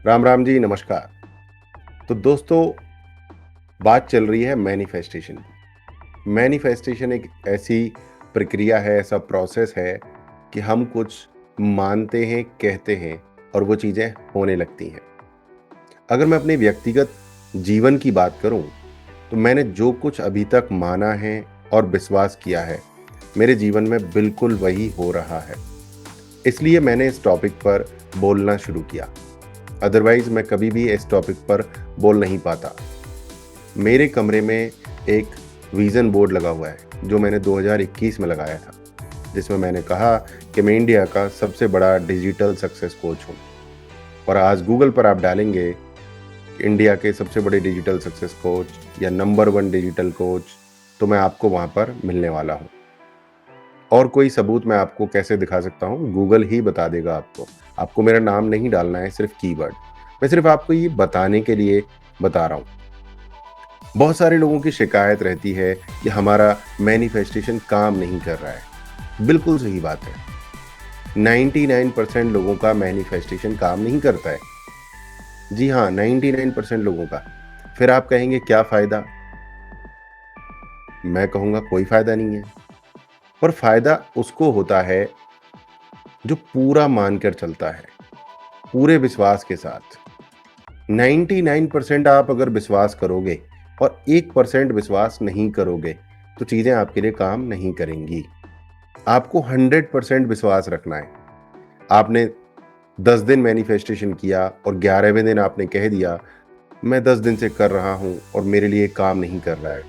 राम राम जी, नमस्कार। तो दोस्तों, बात चल रही है मैनिफेस्टेशन की। मैनिफेस्टेशन एक ऐसी प्रक्रिया है, ऐसा प्रोसेस है कि हम कुछ मानते हैं, कहते हैं और वो चीज़ें होने लगती हैं। अगर मैं अपने व्यक्तिगत जीवन की बात करूं, तो मैंने जो कुछ अभी तक माना है और विश्वास किया है, मेरे जीवन में बिल्कुल वही हो रहा है। इसलिए मैंने इस टॉपिक पर बोलना शुरू किया। अदरवाइज़ मैं कभी भी इस टॉपिक पर बोल नहीं पाता। मेरे कमरे में एक विज़न बोर्ड लगा हुआ है, जो मैंने 2021 में लगाया था, जिसमें मैंने कहा कि मैं इंडिया का सबसे बड़ा डिजिटल सक्सेस कोच हूँ। और आज गूगल पर आप डालेंगे कि इंडिया के सबसे बड़े डिजिटल सक्सेस कोच या नंबर 1 डिजिटल कोच, तो मैं आपको वहाँ पर मिलने वाला हूँ। और कोई सबूत मैं आपको कैसे दिखा सकता हूँ? गूगल ही बता देगा आपको। आपको मेरा नाम नहीं डालना है, सिर्फ कीवर्ड। मैं सिर्फ आपको ये बताने के लिए बता रहा हूँ। बहुत सारे लोगों की शिकायत रहती है कि हमारा मैनिफेस्टेशन काम नहीं कर रहा है। बिल्कुल सही बात है। 99% लोगों का मैनिफेस्टेशन काम नहीं करता है। जी हाँ, 99% लोगों का। फिर आप कहेंगे क्या फ़ायदा? मैं कहूँगा कोई फ़ायदा नहीं है। पर फ़ायदा उसको होता है जो पूरा मानकर चलता है, पूरे विश्वास के साथ। 99% आप अगर विश्वास करोगे और 1% विश्वास नहीं करोगे, तो चीज़ें आपके लिए काम नहीं करेंगी। आपको 100% विश्वास रखना है। आपने 10 दिन मैनिफेस्टेशन किया और 11वें दिन आपने कह दिया, मैं 10 दिन से कर रहा हूँ और मेरे लिए काम नहीं कर रहा है।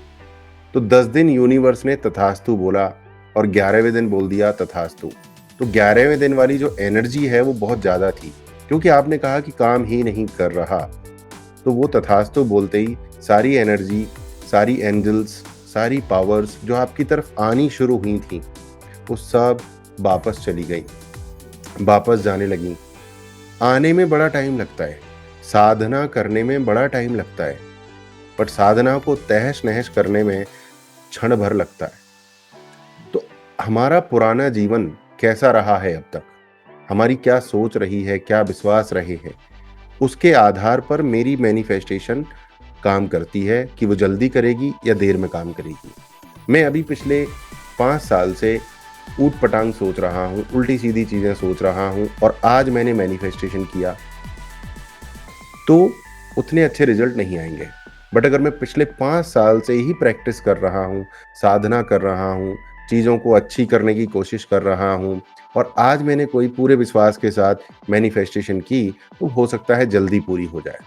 तो 10 दिन यूनिवर्स ने तथास्तु बोला और 11वें दिन बोल दिया तथास्तु। तो 11वें दिन वाली जो एनर्जी है वो बहुत ज़्यादा थी, क्योंकि आपने कहा कि काम ही नहीं कर रहा। तो वो तथास्तु बोलते ही सारी एनर्जी, सारी एंजल्स, सारी पावर्स जो आपकी तरफ आनी शुरू हुई थी, वो सब वापस चली गई, वापस जाने लगी। आने में बड़ा टाइम लगता है, साधना करने में बड़ा टाइम लगता है, बट साधना को तहस नहस करने में क्षण भर लगता है। तो हमारा पुराना जीवन कैसा रहा है अब तक, हमारी क्या सोच रही है, क्या विश्वास रहे हैं, उसके आधार पर मेरी मैनिफेस्टेशन काम करती है कि वो जल्दी करेगी या देर में काम करेगी। मैं अभी पिछले 5 साल से ऊट पटांग सोच रहा हूँ, उल्टी सीधी चीज़ें सोच रहा हूँ और आज मैंने मैनिफेस्टेशन किया, तो उतने अच्छे रिजल्ट नहीं आएंगे। बट अगर मैं पिछले 5 साल से ही प्रैक्टिस कर रहा हूँ, साधना कर रहा हूँ, चीज़ों को अच्छी करने की कोशिश कर रहा हूँ और आज मैंने कोई पूरे विश्वास के साथ मैनिफेस्टेशन की, तो हो सकता है जल्दी पूरी हो जाए।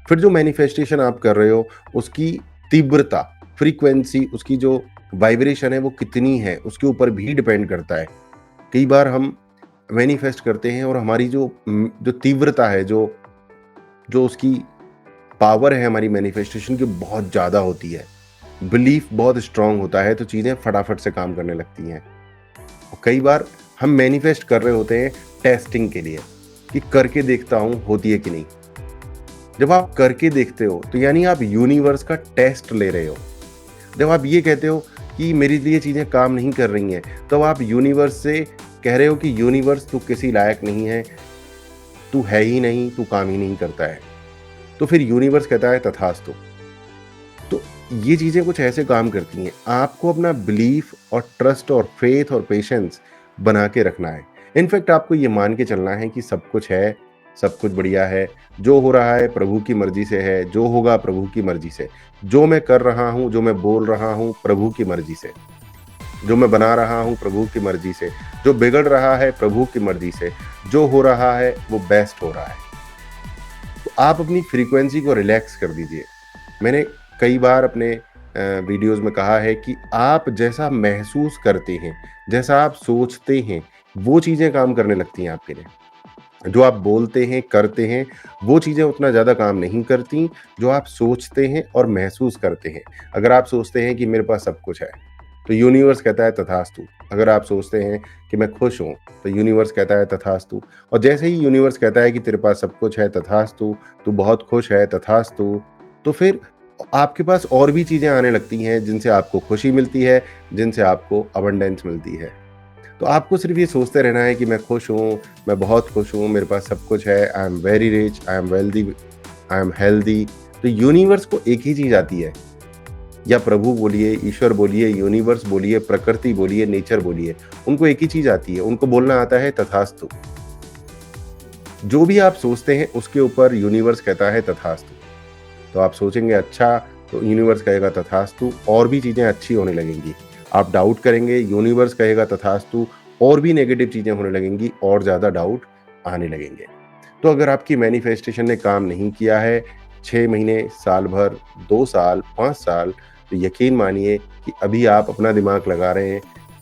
फिर जो मैनिफेस्टेशन आप कर रहे हो, उसकी तीव्रता, फ्रीक्वेंसी, उसकी जो वाइब्रेशन है वो कितनी है, उसके ऊपर भी डिपेंड करता है। कई बार हम मैनिफेस्ट करते हैं और हमारी जो तीव्रता है, जो जो उसकी पावर है हमारी मैनिफेस्टेशन की, बहुत ज़्यादा होती है। बिलीफ बहुत स्ट्रांग होता है, तो चीज़ें फटाफट से काम करने लगती हैं। और कई बार हम मैनिफेस्ट कर रहे होते हैं टेस्टिंग के लिए, कि करके देखता हूँ होती है कि नहीं। जब आप करके देखते हो, तो यानी आप यूनिवर्स का टेस्ट ले रहे हो। जब आप ये कहते हो कि मेरे लिए चीज़ें काम नहीं कर रही हैं, तो आप यूनिवर्स से कह रहे हो कि यूनिवर्स तू किसी लायक नहीं है, तू है ही नहीं, तू काम ही नहीं करता है। तो फिर यूनिवर्स कहता है तथास्तु। तो ये चीज़ें कुछ ऐसे काम करती हैं। आपको अपना बिलीफ और ट्रस्ट और फेथ और पेशेंस बना के रखना है। इनफैक्ट आपको ये मान के चलना है कि सब कुछ है, सब कुछ बढ़िया है, जो हो रहा है प्रभु की मर्जी से है, जो होगा प्रभु की मर्जी से। जो मैं कर रहा हूँ, जो मैं बोल रहा हूँ, प्रभु की मर्जी से। जो मैं बना रहा हूँ, प्रभु की मर्जी से। जो बिगड़ रहा है, प्रभु की मर्जी से। जो हो रहा है, वो बेस्ट हो रहा है। तो आप अपनी फ्रीक्वेंसी को रिलैक्स कर दीजिए। मैंने कई बार अपने वीडियोज़ में कहा है कि आप जैसा महसूस करते हैं, जैसा आप सोचते हैं, वो चीज़ें काम करने लगती हैं आपके लिए। जो आप बोलते हैं, करते हैं, वो चीज़ें उतना ज़्यादा काम नहीं करती, जो आप सोचते हैं और महसूस करते हैं। अगर आप सोचते हैं कि मेरे पास सब कुछ है, तो यूनिवर्स कहता है तथास्तु। अगर आप सोचते हैं कि मैं खुश हूँ, तो यूनिवर्स कहता है तथास्तु। और जैसे ही यूनिवर्स कहता है कि तेरे पास सब कुछ है, तथास्तु, तू बहुत खुश है, तथास्तु, तो फिर आपके पास और भी चीज़ें आने लगती हैं, जिनसे आपको खुशी मिलती है, जिनसे आपको अबंडेंस मिलती है। तो आपको सिर्फ ये सोचते रहना है कि मैं खुश हूँ, मैं बहुत खुश हूँ, मेरे पास सब कुछ है, I am very rich, I am wealthy, I am healthy. तो यूनिवर्स को एक ही चीज आती है, या प्रभु बोलिए, ईश्वर बोलिए, यूनिवर्स बोलिए, प्रकृति बोलिए, नेचर बोलिए, उनको एक ही चीज आती है, उनको बोलना आता है तथास्तु। जो भी आप सोचते हैं उसके ऊपर यूनिवर्स कहता है तथास्तु। तो आप सोचेंगे अच्छा, तो यूनिवर्स कहेगा तथास्तु, और भी चीजें अच्छी होने लगेंगी। आप डाउट करेंगे, यूनिवर्स कहेगा तथास्तु, और भी नेगेटिव चीजें होने लगेंगी, और ज्यादा डाउट आने लगेंगे। तो अगर आपकी मैनिफेस्टेशन ने काम नहीं किया है 6 महीने, साल भर, 2 साल, 5 साल, तो यकीन मानिए कि अभी आप अपना दिमाग लगा रहे हैं,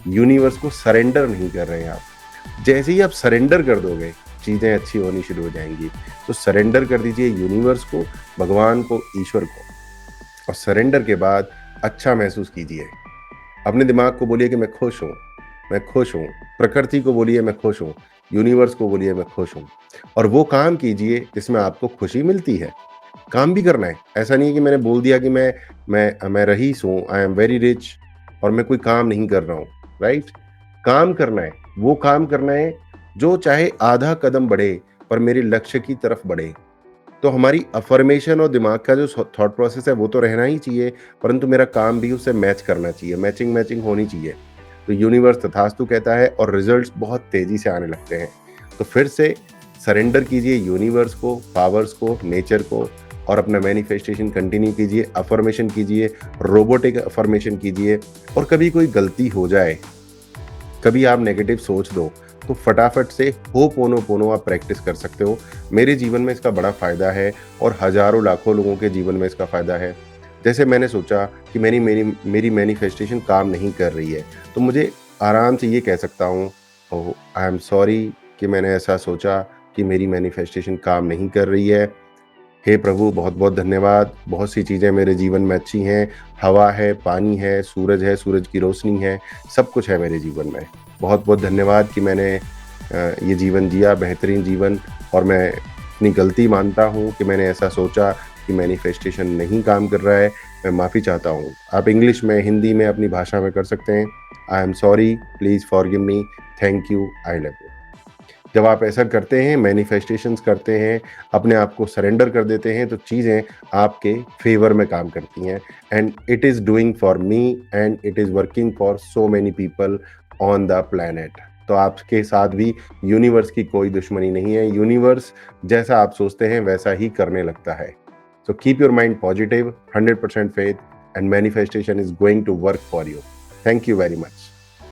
यूनिवर्स को सरेंडर नहीं कर रहे हैं आप। जैसे ही आप सरेंडर कर दोगे, चीजें अच्छी होनी शुरू हो जाएंगी। तो सरेंडर कर दीजिए यूनिवर्स को, भगवान को, ईश्वर को, और सरेंडर के बाद अच्छा महसूस कीजिए। अपने दिमाग को बोलिए कि मैं खुश हूँ, मैं खुश हूँ। प्रकृति को बोलिए मैं खुश हूँ, यूनिवर्स को बोलिए मैं खुश हूँ। और वो काम कीजिए जिसमें आपको खुशी मिलती है। काम भी करना है, ऐसा नहीं है कि मैंने बोल दिया कि मैं रईस हूँ, आई एम वेरी रिच, और मैं कोई काम नहीं कर रहा हूँ। राइट, काम करना है, वो काम करना है जो चाहे आधा कदम बढ़े पर मेरे लक्ष्य की तरफ बढ़े। तो हमारी अफर्मेशन और दिमाग का जो थॉट प्रोसेस है वो तो रहना ही चाहिए, परंतु मेरा काम भी उससे मैच करना चाहिए, मैचिंग मैचिंग होनी चाहिए। तो यूनिवर्स तथास्तु कहता है और रिजल्ट्स बहुत तेजी से आने लगते हैं। तो फिर से सरेंडर कीजिए यूनिवर्स को, पावर्स को, नेचर को, और अपना मैनिफेस्टेशन कंटिन्यू कीजिए, अफर्मेशन कीजिए, रोबोटिक अफर्मेशन कीजिए। और कभी कोई गलती हो जाए, कभी आप नेगेटिव सोच दो, तो फटाफट से होपोनोपोनो आप प्रैक्टिस कर सकते हो। मेरे जीवन में इसका बड़ा फ़ायदा है, और हज़ारों लाखों लोगों के जीवन में इसका फ़ायदा है। जैसे मैंने सोचा कि मेरी मेरी मेरी मैनिफेस्टेशन काम नहीं कर रही है, तो मुझे आराम से ये कह सकता हूँ, ओह आई एम सॉरी कि मैंने ऐसा सोचा कि मेरी मैनिफेस्टेशन काम नहीं कर रही है। हे प्रभु, बहुत बहुत धन्यवाद, बहुत सी चीज़ें मेरे जीवन में अच्छी हैं, हवा है, पानी है, सूरज की रोशनी है, सब कुछ है मेरे जीवन में। बहुत बहुत धन्यवाद कि मैंने ये जीवन जिया, बेहतरीन जीवन। और मैं अपनी गलती मानता हूँ कि मैंने ऐसा सोचा कि मैनिफेस्टेशन नहीं काम कर रहा है, मैं माफ़ी चाहता हूँ। आप इंग्लिश में, हिंदी में, अपनी भाषा में कर सकते हैं। I am sorry, please forgive me, thank you, I love you. जब आप ऐसा करते हैं, मैनिफेस्टेशंस करते हैं, अपने आप को सरेंडर कर देते हैं, तो चीज़ें आपके फेवर में काम करती हैं। And it is doing for me, and it is working for so many people on the planet. तो आपके साथ भी यूनिवर्स की कोई दुश्मनी नहीं है। यूनिवर्स जैसा आप सोचते हैं वैसा ही करने लगता है। So keep your mind positive, 100% faith, and manifestation is going to work for you. Thank you very much.